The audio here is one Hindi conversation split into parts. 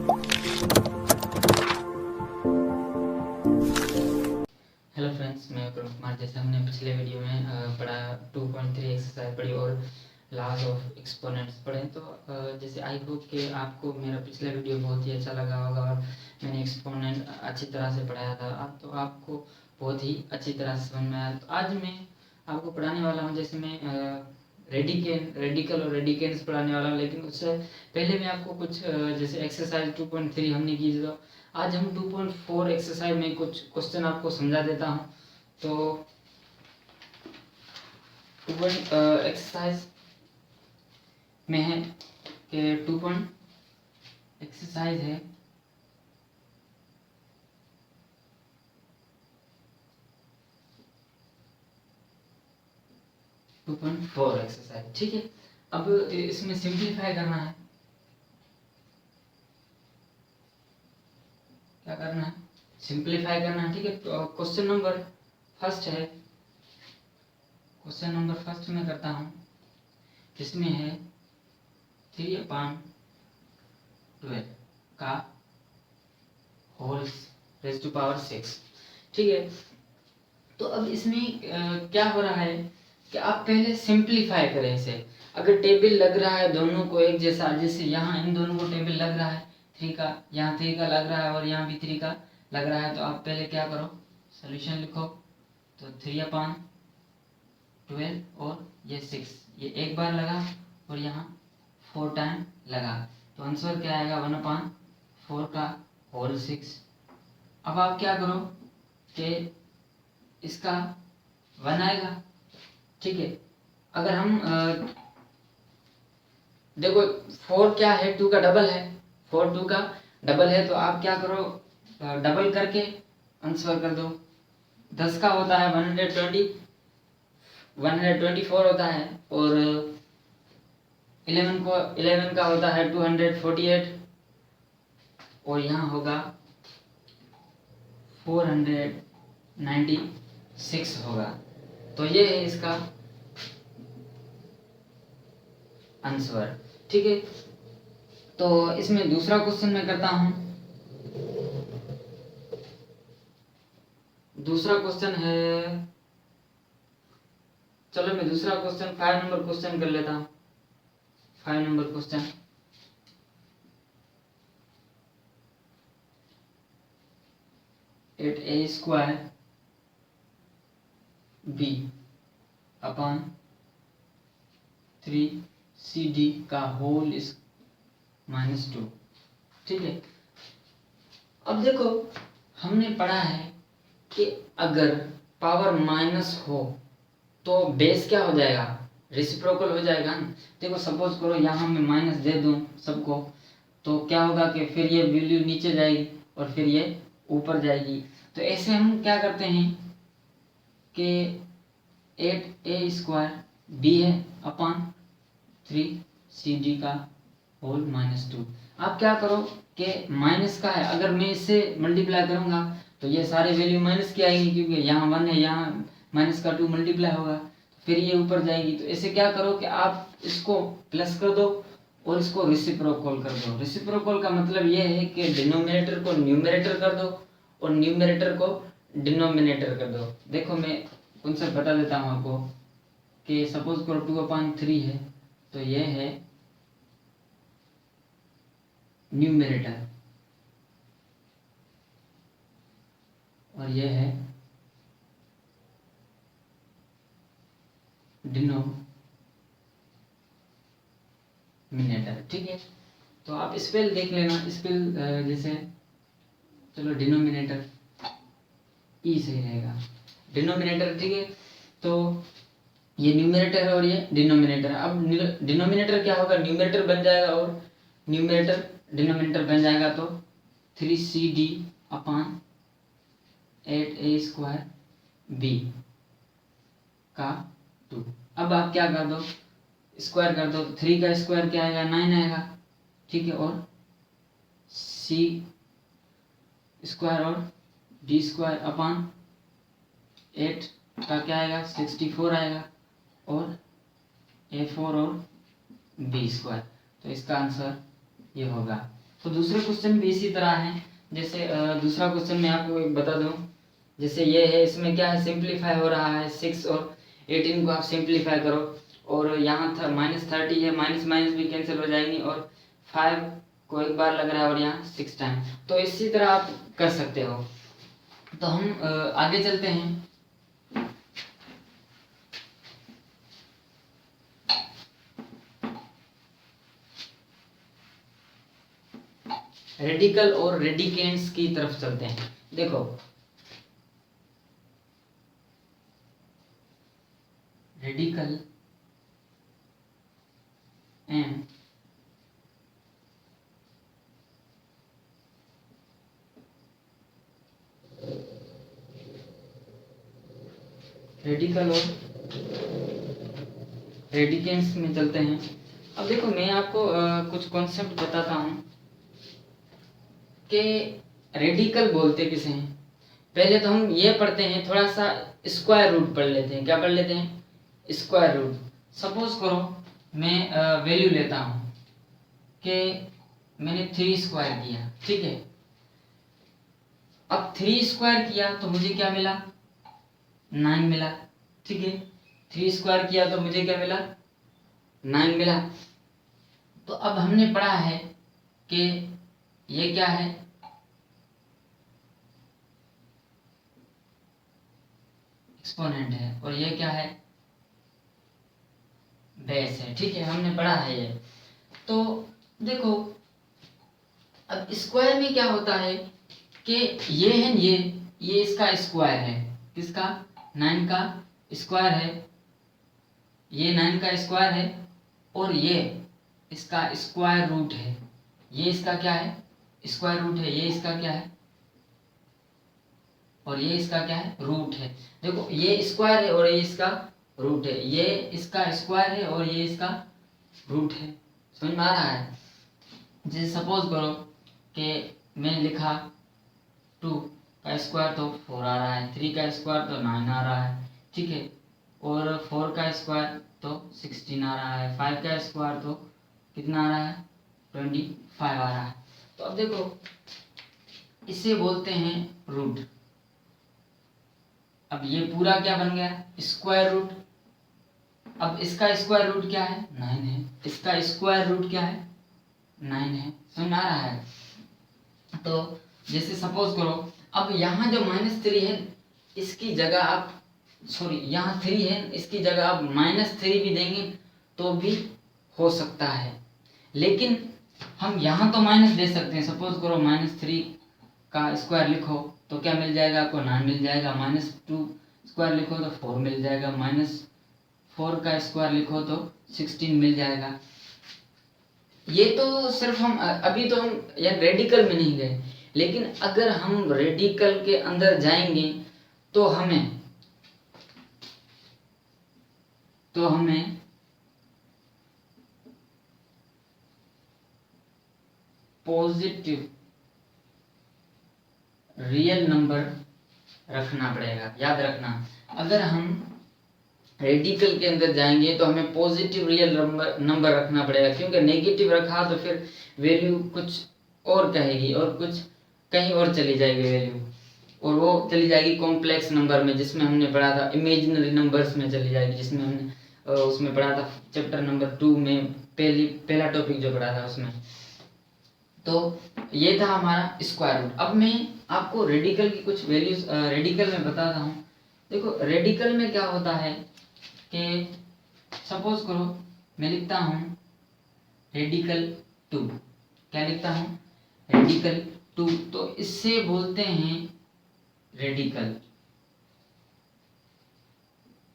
हेलो फ्रेंड्स, मैं विक्रम कुमार। जैसे हमने पिछले वीडियो में पढ़ा 2.3 एक्सरसाइज पढ़ी और लॉज ऑफ एक्सपोनेंट्स पढ़े, तो जैसे आई होप कि आपको मेरा पिछला वीडियो बहुत ही अच्छा लगा होगा और मैंने एक्सपोनेंट अच्छी तरह से पढ़ाया था, तो आपको बहुत ही अच्छी तरह से समझ में आया। तो आज मैं आपको पढ़ाने वाला हूँ, जैसे मैं रेडिकल और रेडिकेंस पढ़ाने वाला हूँ, लेकिन उससे पहले मैं आपको कुछ जैसे एक्सरसाइज 2.3 हमने की, तो आज हम 2.4 एक्सरसाइज में कुछ क्वेश्चन आपको समझा देता हूँ। तो एक्सरसाइज में है कि 2. एक्सरसाइज है 2.4 एक्सरसाइज, ठीक है। अब इसमें सिंप्लीफाई करना है। क्या करना है? सिंप्लीफाई करना है, ठीक है। क्वेश्चन नंबर फर्स्ट है, क्वेश्चन नंबर फर्स्ट में करता हूँ। इसमें है 3/12 का होल रेज़ टू पावर 6, ठीक है। तो अब इसमें क्या हो रहा है कि आप पहले सिंप्लीफाई करें इसे। अगर टेबल लग रहा है दोनों को एक जैसा, जैसे यहाँ इन दोनों को टेबल लग रहा है 3 का, यहाँ 3 का लग रहा है और यहाँ भी 3 का लग रहा है, तो आप पहले क्या करो, सोल्यूशन लिखो। तो 3/12 और ये 6, ये एक बार लगा और यहाँ 4 टाइम लगा, तो आंसर क्या आएगा? 1/4 का होल 6। अब आप क्या करो कि इसका 1 आएगा, ठीक है। अगर हम देखो 4 क्या है? 2 का डबल है, 4 2 का डबल है, तो आप क्या करो, डबल करके आंसर कर दो। 10 का होता है 124 होता है, और 11 का होता है 248, और यहाँ होगा 496 होगा। तो ये है इसका आंसर, ठीक है। तो इसमें दूसरा क्वेश्चन मैं करता हूँ। दूसरा क्वेश्चन है, चलो मैं दूसरा क्वेश्चन 5 नंबर क्वेश्चन कर लेता हूँ। 5 number question, 8a² b upon 3cd का होल -2, ठीक है। अब देखो, हमने पढ़ा है कि अगर पावर माइनस हो तो बेस क्या हो जाएगा? रेसिप्रोकल हो जाएगा ना। देखो सपोज करो यहाँ मैं माइनस दे दूँ सबको, तो क्या होगा कि फिर ये वैल्यू नीचे जाएगी और फिर ये ऊपर जाएगी। तो ऐसे हम क्या करते हैं कि 8a² b है अपॉन 3cd का होल -2। आप क्या करो कि माइनस का है, अगर मैं इससे मल्टीप्लाई करूंगा तो ये सारे वैल्यू माइनस की आएंगी, क्योंकि यहाँ 1 है, यहाँ -2 मल्टीप्लाई होगा, फिर ये ऊपर जाएगी। तो ऐसे क्या करो कि आप इसको प्लस कर दो और इसको रेसिप्रोकल कर दो। रेसिप्रोकल का मतलब ये है कि डिनोमिनेटर को न्यूमरेटर कर दो और न्यूमरेटर को डिनोमिनेटर कर दो। देखो मैं कॉन्सेप्ट बता देता हूँ आपको कि सपोज करो 2/3 है, तो ये है न्यूमरेटर और यह है डिनोमिनेटर, ठीक है। तो आप स्पेल देख लेना, स्पेल जैसे, चलो डिनोमिनेटर ई सही रहेगा, डिनोमिनेटर, ठीक है। तो ये न्यूमरेटर है और ये डिनोमिनेटर है। अब डिनोमिनेटर क्या होगा? न्यूमरेटर बन जाएगा और न्यूमरेटर डिनोमिनेटर बन जाएगा, तो 3cd अपॉन 8a² b का 2। अब आप क्या कर दो, स्क्वायर कर दो। 3 का स्क्वायर क्या आएगा? 9 आएगा, ठीक है। और c² और d² अपॉन 8 का क्या आएगा? 64 आएगा, और a4 और b²। तो इसका आंसर ये होगा। तो दूसरे क्वेश्चन भी इसी तरह है। जैसे दूसरा क्वेश्चन मैं आपको एक बता दूं, जैसे ये है, इसमें क्या है, सिंप्लीफाई हो रहा है, 6 और 18 को आप सिंप्लीफाई करो, और यहाँ था -30 है, माइनस माइनस भी कैंसिल हो जाएंगी, और 5 को एक बार लग रहा है और यहाँ 6 टाइम। तो इसी तरह आप कर सकते हो। तो हम आगे चलते हैं। रेडिकल और रेडिकेंट्स की तरफ चलते हैं। देखो रेडिकल एंड रेडिकल और रेडिकेंट्स में चलते हैं। अब देखो मैं आपको कुछ कॉन्सेप्ट बताता हूँ कि रेडिकल बोलते किसे हैं। पहले तो हम ये पढ़ते हैं, थोड़ा सा स्क्वायर रूट पढ़ लेते हैं। क्या पढ़ लेते हैं? Square root. सपोज करो मैं वैल्यू लेता हूँ कि मैंने 3 स्क्वायर किया, ठीक है। अब 3 स्क्वायर किया तो मुझे क्या मिला? 9 मिला, ठीक है। 3 स्क्वायर किया तो मुझे क्या मिला? 9 मिला। तो अब हमने पढ़ा है कि ये क्या है? एक्सपोनेंट है, और ये क्या है? बेस है, ठीक है, हमने पढ़ा है ये। तो देखो अब स्क्वायर में क्या होता है कि ये है, ये इसका स्क्वायर है। किसका? 9 का स्क्वायर है। ये 9 का स्क्वायर है, और ये इसका स्क्वायर रूट है। ये इसका क्या है? स्क्वायर रूट है। ये इसका क्या है? और ये इसका क्या है? रूट है। देखो ये स्क्वायर है और ये इसका रूट है। ये इसका स्क्वायर है और ये इसका रूट है। समझ में आ रहा है? जैसे सपोज करो कि मैंने लिखा 2 का स्क्वायर तो 4 आ रहा है, 3 का स्क्वायर तो 9 आ रहा है, ठीक है, और 4 का स्क्वायर तो 16 आ रहा है, 5 का स्क्वायर तो कितना आ रहा है? 25 आ रहा है। तो अब देखो इसे बोलते हैं रूट। अब ये पूरा क्या बन गया? Square root. अब इसका स्क्वायर रूट क्या है? 9 है। इसका स्क्वायर रूट क्या है? 9 है। समझ आ रहा है? तो जैसे सपोज करो अब यहाँ जो -3 है इसकी जगह आप, सॉरी यहाँ 3 है, इसकी जगह आप -3 भी देंगे तो भी हो सकता है। लेकिन हम यहाँ तो माइनस दे सकते हैं। सपोज करो -3 का स्क्वायर लिखो तो क्या मिल जाएगा आपको? 9 मिल जाएगा। -2 स्क्वायर लिखो तो 4 मिल जाएगा। -4 का स्क्वायर लिखो तो 16 मिल जाएगा। ये तो सिर्फ हम अभी तो हम यार रेडिकल में नहीं गए, लेकिन अगर हम रेडिकल के अंदर जाएंगे तो हमें पॉजिटिव रियल नंबर रखना पड़ेगा। याद रखना, अगर हम रेडिकल के अंदर जाएंगे तो हमें पॉजिटिव रियल नंबर रखना पड़ेगा, क्योंकि नेगेटिव रखा तो फिर वैल्यू कुछ और कहेगी और कुछ कहीं और चली जाएगी वैल्यू, और वो चली जाएगी कॉम्प्लेक्स नंबर में, जिसमें हमने पढ़ा था इमेजिनरी नंबर्स में चली जाएगी, जिसमें हमने उसमें पढ़ा था चैप्टर नंबर 2 में पहला टॉपिक जो पढ़ा था उसमें। तो ये था हमारा स्क्वायर रूट। अब मैं आपको रेडिकल की कुछ वैल्यूज रेडिकल में बताता हूँ। देखो रेडिकल में क्या होता है कि सपोज करो मैं लिखता हूँ रेडिकल 2। क्या लिखता हूँ? रेडिकल 2। तो इससे बोलते हैं रेडिकल।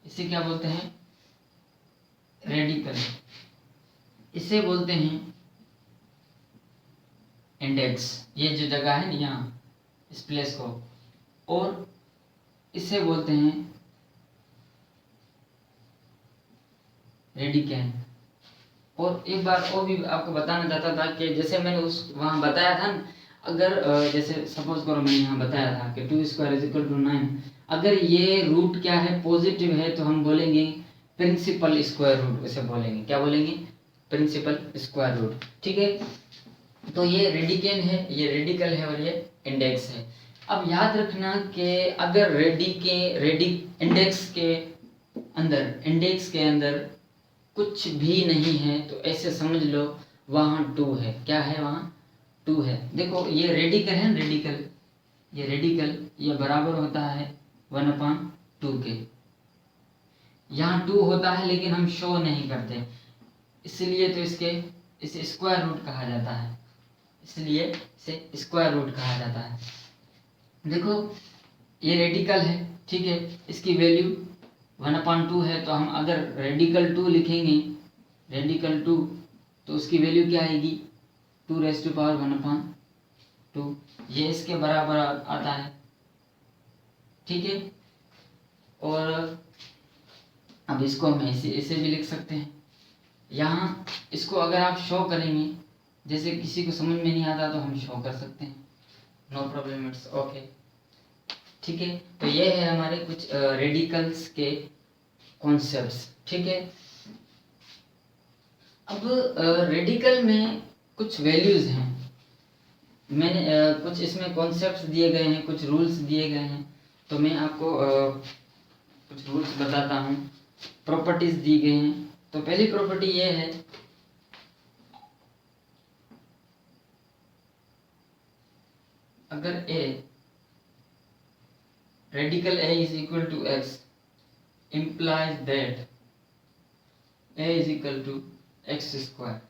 इसे क्या बोलते हैं? रेडिकल। इसे बोलते हैं इंडेक्स, ये जो जगह है ना यहाँ, इस प्लेस को, और इसे बोलते हैं रेडिकेन। और एक बार और भी आपको बताना चाहता था कि जैसे मैंने उस वहाँ बताया था ना, अगर जैसे सपोज करो मैंने यहाँ बताया था कि 2 स्क्वायर इज इक्वल टू 9, अगर ये रूट क्या है? पॉजिटिव है, तो हम बोलेंगे प्रिंसिपल स्क्वायर रूट। इसे बोलेंगे क्या बोलेंगे? प्रिंसिपल स्क्वायर रूट, ठीक है। तो ये रेडिकल है, ये रेडिकल है और ये इंडेक्स है। अब याद रखना कि अगर इंडेक्स के अंदर कुछ भी नहीं है तो ऐसे समझ लो वहाँ 2 है। क्या है? वहाँ 2 है। देखो ये रेडिकल है, रेडिकल ये बराबर होता है 1/2 के। यहाँ 2 होता है लेकिन हम शो नहीं करते, इसलिए तो इसे स्क्वायर रूट कहा जाता है, इसलिए इसे स्क्वायर रूट कहा जाता है। देखो ये रेडिकल है, ठीक है, इसकी वैल्यू 1/2 है, तो हम अगर रेडिकल 2 लिखेंगे, रेडिकल 2, तो उसकी वैल्यू क्या आएगी? 2⁻1/2, ये इसके बराबर आता है, ठीक है। और अब इसको हम ऐसे भी लिख सकते हैं। यहाँ इसको अगर आप शो करेंगे, जैसे किसी को समझ में नहीं आता तो हम शो कर सकते हैं, नो प्रॉब्लम, इट्स ओके, ठीक है। तो ये है हमारे कुछ रेडिकल्स के कॉन्सेप्ट्स, ठीक है। अब रेडिकल में कुछ वैल्यूज हैं, मैंने कुछ इसमें कॉन्सेप्ट्स दिए गए हैं, कुछ रूल्स दिए गए हैं, तो मैं आपको कुछ रूल्स बताता हूँ। प्रॉपर्टीज दी गई हैं, तो पहली प्रॉपर्टी ये है, अगर a radical a is equal to x implies that a is equal to x square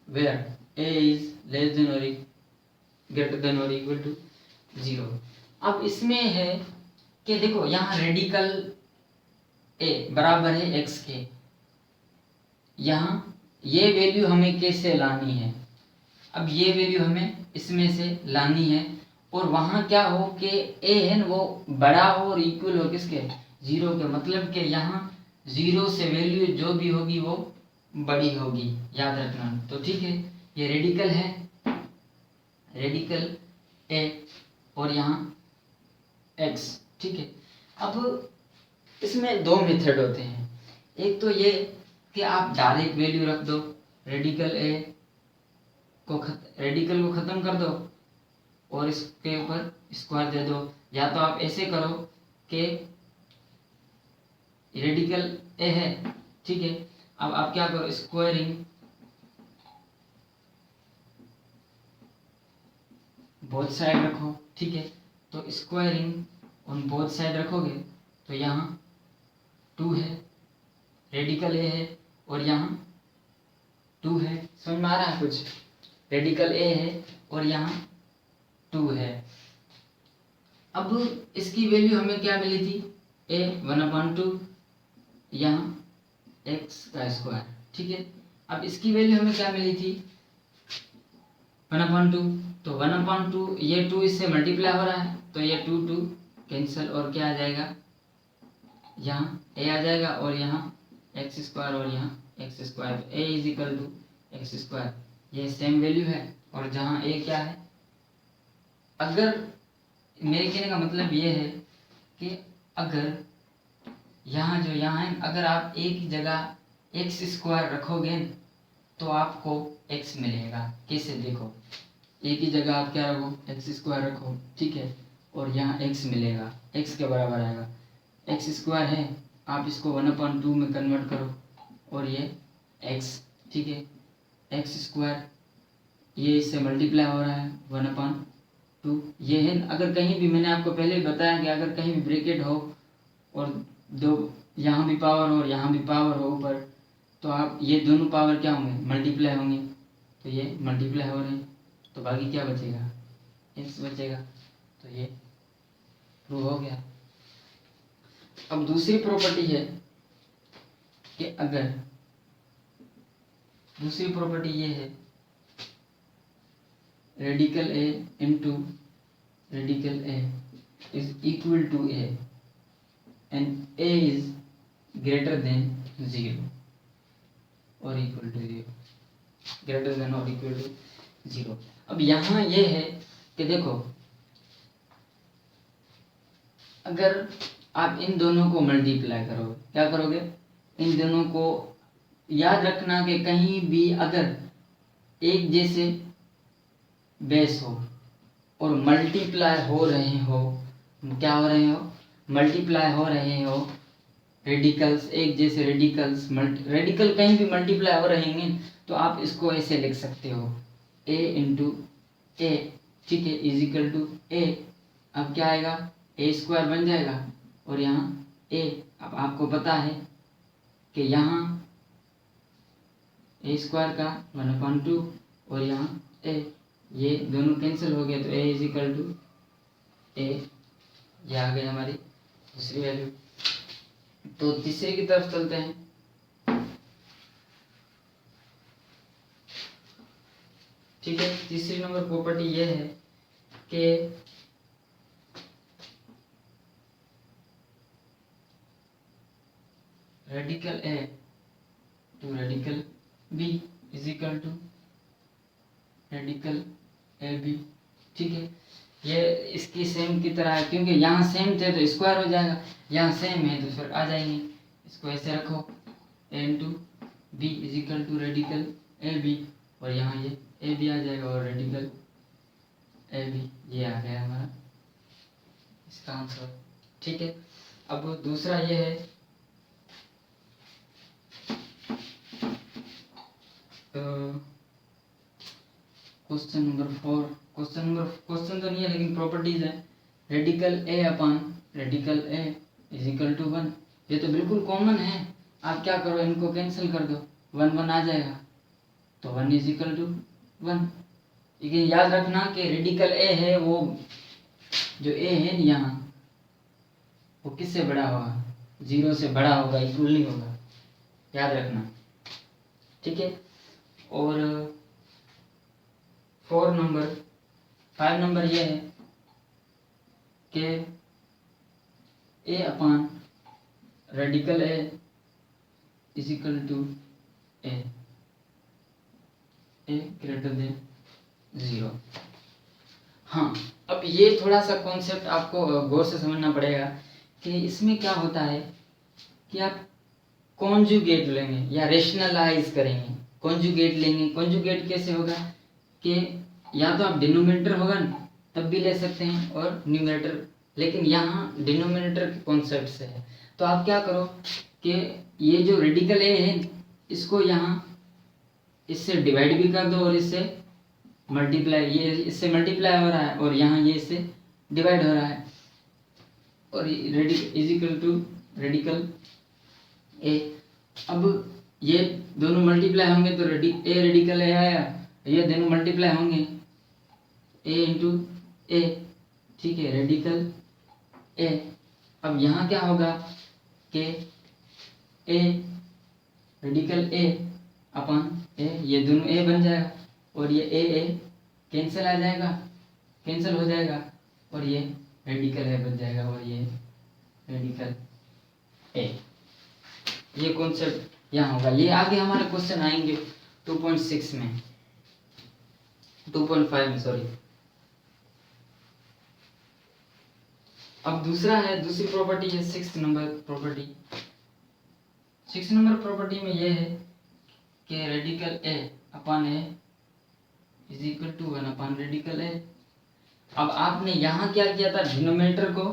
where a is less than or greater than or equal to 0। अब इसमें है कि देखो यहाँ रेडिकल a बराबर है x के, यहाँ ये वैल्यू हमें कैसे लानी है? अब ये वैल्यू हमें इसमें से लानी है, और वहाँ क्या हो कि a है ना वो बड़ा हो और इक्वल हो किसके? 0 के। मतलब कि यहाँ 0 से वैल्यू जो भी होगी वो बड़ी होगी, याद रखना। तो ठीक है, ये रेडिकल है, रेडिकल a और यहाँ x, ठीक है। अब इसमें 2 मेथड होते हैं। एक तो ये कि आप डायरेक्ट वैल्यू रख दो, रेडिकल को ख़त्म कर दो और इसके ऊपर स्क्वायर दे दो, या तो आप ऐसे करो कि रेडिकल a है, ठीक है। अब आप क्या करो, स्क्वायरिंग बोथ साइड रखो, ठीक है। तो स्क्वायरिंग ऑन बोथ साइड रखोगे तो यहाँ 2 है, रेडिकल a है, और यहाँ 2 है। समझ में आ रहा है कुछ? रेडिकल a है और यहाँ 2 है। अब इसकी वैल्यू हमें क्या मिली थी? a 1/2, यहाँ x का स्क्वायर, ठीक है। अब इसकी वैल्यू हमें क्या मिली थी? 1/2, तो 1/2, ये 2 इससे मल्टीप्लाई हो रहा है, तो ये 2 कैंसिल, और क्या आ जाएगा? यहाँ a आ जाएगा, और यहाँ x स्क्वायर और यहाँ x square, a is equal to x square, ये सेम वैल्यू है। और जहाँ a क्या है, अगर मेरे कहने का मतलब ये है कि अगर यहाँ है, अगर आप एक ही जगह एक्स स्क्वायर रखोगे तो आपको x मिलेगा। कैसे? देखो, एक ही जगह आप क्या रखो, एक्स स्क्वायर रखो, ठीक है, और यहाँ x मिलेगा, x के बराबर आएगा। एक्स स्क्वायर है, आप इसको 1/2 में कन्वर्ट करो, और ये x, ठीक है, एक्स स्क्वायर, ये इससे मल्टीप्लाई हो रहा है 1/2, ये है। अगर कहीं भी, मैंने आपको पहले ही बताया कि अगर कहीं भी ब्रैकेट हो और दो यहाँ भी पावर हो और यहाँ भी पावर हो ऊपर, तो आप ये दोनों पावर क्या होंगे? मल्टीप्लाई होंगे, तो ये मल्टीप्लाई हो रहे हैं, तो बाकी क्या बचेगा? x बचेगा। तो ये प्रूव हो गया। अब दूसरी प्रॉपर्टी है कि अगर, दूसरी प्रॉपर्टी ये है, radical a into radical a is equal to a and a is greater than 0 और इक्वल टू 0, ग्रेटर देन और इक्वल टू 0। अब यहाँ ये है कि देखो, अगर आप इन दोनों को मल्टीप्लाई करोगे, क्या करोगे? इन दोनों को याद रखना कि कहीं भी अगर एक जैसे बेस हो और मल्टीप्लाई हो रहे हो, क्या हो रहे हो, मल्टीप्लाई हो रहे हो रेडिकल्स, एक जैसे रेडिकल्स, रेडिकल कहीं भी मल्टीप्लाई हो रहे हैं तो आप इसको ऐसे लिख सकते हो a इंटू ए, ठीक है, इज इक्वल टू ए। अब क्या आएगा, ए स्क्वायर बन जाएगा और यहाँ ए। अब आपको पता है कि यहाँ ए स्क्वायर का 1/2 और यहाँ ए, ये दोनों कैंसिल हो गए तो ए इज इक्वल टू ए, ये आ गई हमारी दूसरी वैल्यू। तो तीसरे की तरफ चलते हैं। ठीक है, तीसरी नंबर प्रॉपर्टी ये है कि radical A to radical B is equal to radical A B. ठीक है, ये इसकी सेम की तरह है, क्योंकि यहाँ सेम थे तो स्क्वायर हो जाएगा, यहाँ सेम है तो फिर आ जाएंगे। इसको ऐसे रखो, A into B is equal to radical A B, और यहाँ ये ए बी आ जाएगा और रेडिकल ए बी, ये आ गया हमारा इसका आंसर। ठीक है, अब दूसरा ये है क्वेश्चन नंबर 4। क्वेश्चन तो नहीं है लेकिन प्रॉपर्टीज है। Radical A upon radical A is equal to 1। ये तो बिल्कुल कॉमन है, आप क्या करो, इनको कैंसिल कर दो, 1 1 आ जाएगा तो 1 इज इक्वल टू 1। लेकिन याद रखना कि रेडिकल ए है, वो जो ए है यहाँ वो किससे बड़ा होगा, 0 से बड़ा होगा, इक्वल नहीं होगा, याद रखना। ठीक है, और 5 नंबर ये है कि A upon radical A is equal to A greater than 0। हाँ, अब ये थोड़ा सा कॉन्सेप्ट आपको गौर से समझना पड़ेगा कि इसमें क्या होता है कि आप कॉन्जुगेट लेंगे या रेशनलाइज करेंगे। कॉन्जुगेट लेंगे, कॉन्जुगेट कैसे होगा कि या तो आप डिनोमिनेटर होगा ना तब भी ले सकते हैं और न्यूमरेटर, लेकिन यहाँ डिनोमिनेटर के कॉन्सेप्ट से है। तो आप क्या करो कि ये जो रेडिकल ए है इसको यहाँ इससे डिवाइड भी कर दो और इससे मल्टीप्लाई, ये इससे मल्टीप्लाई हो रहा है और यहाँ ये इससे डिवाइड हो रहा है, और is equal to radical A. अब ये दोनों मल्टीप्लाई होंगे तो ए रेडिकल ए आया, ये दोनों मल्टीप्लाई होंगे ए इंटू ए। ठीक है, रेडिकल ए। अब यहाँ क्या होगा कि ए रेडिकल ए अपन ए, ये दोनों ए बन जाएगा और ये ए कैंसिल आ जाएगा, कैंसिल हो जाएगा और ये रेडिकल ए बन जाएगा और ये रेडिकल ए। ये कॉन्सेप्ट यहाँ होगा। ये आगे हमारे क्वेश्चन आएंगे 2.6 में, 2.5 में सॉरी। अब दूसरी प्रॉपर्टी है 6 नंबर प्रॉपर्टी। 6 नंबर प्रॉपर्टी में ये है कि radical A upon A is equal to 1 upon radical A. अब आपने यहाँ क्या किया था, डिनोमिनेटर को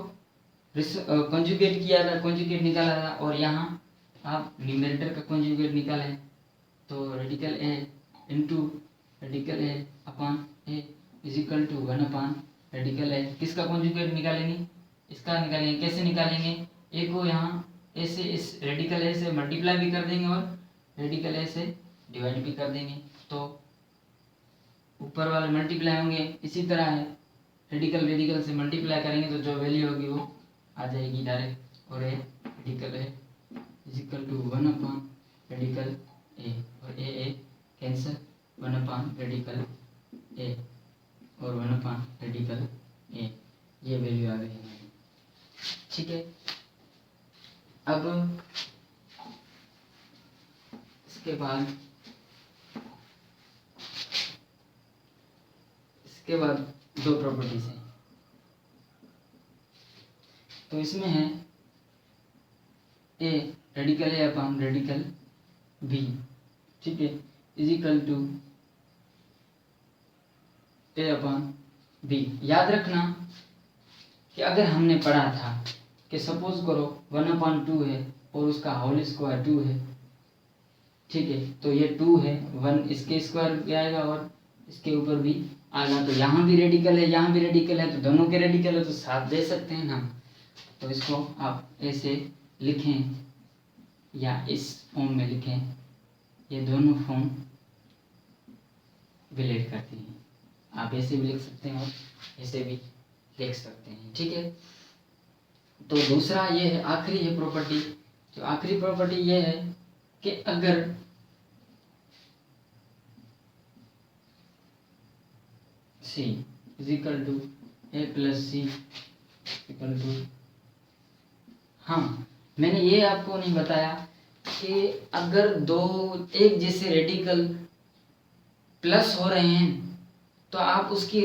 कॉन्जुगेट किया था, कॉन्जुगेट निकाला था, और यहाँ आप न्यूमरेटर का कॉन्जुगेट निकाले तो radical A into radical A upon A is equal to 1 upon radical A. किसका कॉन्जुगेट निकालेंगे, इसका निकालेंगे। कैसे निकालेंगे, ए को यहाँ ए से इस रेडिकल ए से मल्टीप्लाई भी कर देंगे और रेडिकल ए से डिवाइड भी कर देंगे, तो ऊपर वाले मल्टीप्लाई होंगे। इसी तरह है, रेडिकल से मल्टीप्लाई करेंगे तो जो वैल्यू होगी वो आ जाएगी डायरेक्ट, और A radical A is equal to 1 upon radical A, और A cancel, 1 upon radical A और 1 अपॉन रेडिकल ए, ये वैल्यू आ गई हमारी। ठीक है, अब इसके बाद दो प्रॉपर्टीज हैं। तो इसमें है A radical A upon radical B, ठीक है, is equal to A upon B. याद रखना कि अगर हमने पढ़ा था कि सपोज करो 1/2 है और उसका होल स्क्वायर 2 है, ठीक है, तो ये 2 है, 1 इसके स्क्वायर भी आएगा और इसके ऊपर भी आएगा, तो यहाँ भी रेडिकल है, यहाँ भी रेडिकल है, तो दोनों के रेडिकल है तो साथ दे सकते हैं ना। तो इसको आप ऐसे लिखें या इस फॉर्म में लिखें, ये दोनों फॉर्म रिलेट करती हैं। आप ऐसे भी लिख सकते हैं और ऐसे भी लिख सकते हैं, ठीक है। तो दूसरा ये है, आखिरी है प्रॉपर्टी, जो आखिरी प्रॉपर्टी ये है कि अगर C is equal to A plus C equal to, हाँ मैंने ये आपको नहीं बताया कि अगर दो एक जैसे रेडिकल प्लस हो रहे हैं तो आप उसकी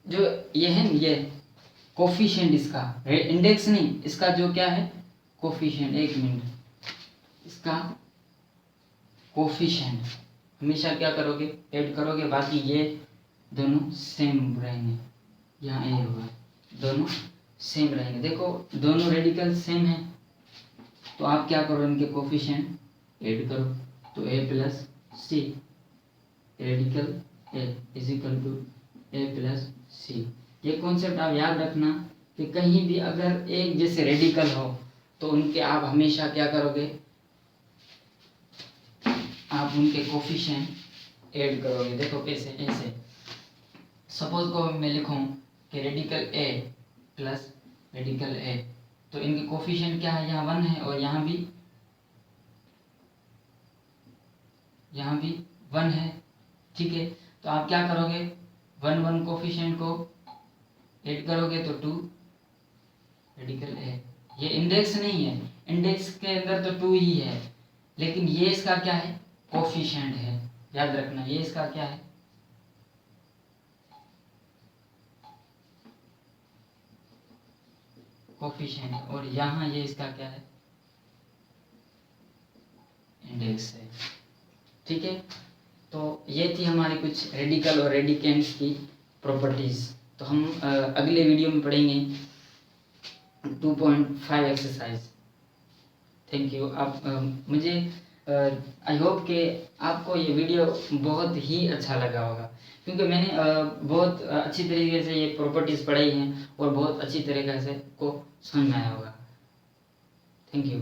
जो ये है ना, ये कोफिशिएंट, इसका इंडेक्स नहीं, इसका जो क्या है कोफिशिएंट, एक मिनट, इसका कोफिशिएंट हमेशा क्या करोगे ऐड करोगे, बाकी ये दोनों सेम रहेंगे, यहाँ ए होगा, दोनों सेम रहेंगे। देखो दोनों रेडिकल सेम है तो आप क्या करो इनके कोफिशिएंट ऐड करो, तो A plus C radical A is equal to A plus C. ये कॉन्सेप्ट आप याद रखना कि कहीं भी अगर एक जैसे रेडिकल हो तो उनके आप हमेशा क्या करोगे, आप उनके कोफिशिएंट ऐड करोगे। देखो कैसे, ऐसे सपोज को मैं लिखूं कि रेडिकल ए प्लस रेडिकल ए, तो इनके कोफिशिएंट क्या है, यहाँ 1 है और यहाँ भी 1 है, ठीक है। तो आप क्या करोगे 1 कोफिशिएंट को ऐड करोगे तो 2 रेडिकल ए, ये इंडेक्स नहीं है, इंडेक्स के अंदर तो 2 ही है, लेकिन ये इसका क्या है कोफिशिएंट है, याद रखना ये इसका क्या है कोफिशिएंट, और यहाँ ये इसका क्या है इंडेक्स है, ठीक है। तो ये थी हमारी कुछ रेडिकल और रेडिकेंड्स की प्रॉपर्टीज। तो हम अगले वीडियो में पढ़ेंगे 2.5 एक्सरसाइज। Thank you. आप मुझे आई होप कि आपको ये वीडियो बहुत ही अच्छा लगा होगा, क्योंकि मैंने बहुत अच्छी तरीके से ये प्रॉपर्टीज पढ़ाई हैं और बहुत अच्छी तरीके से को समझ में आया होगा। Thank you.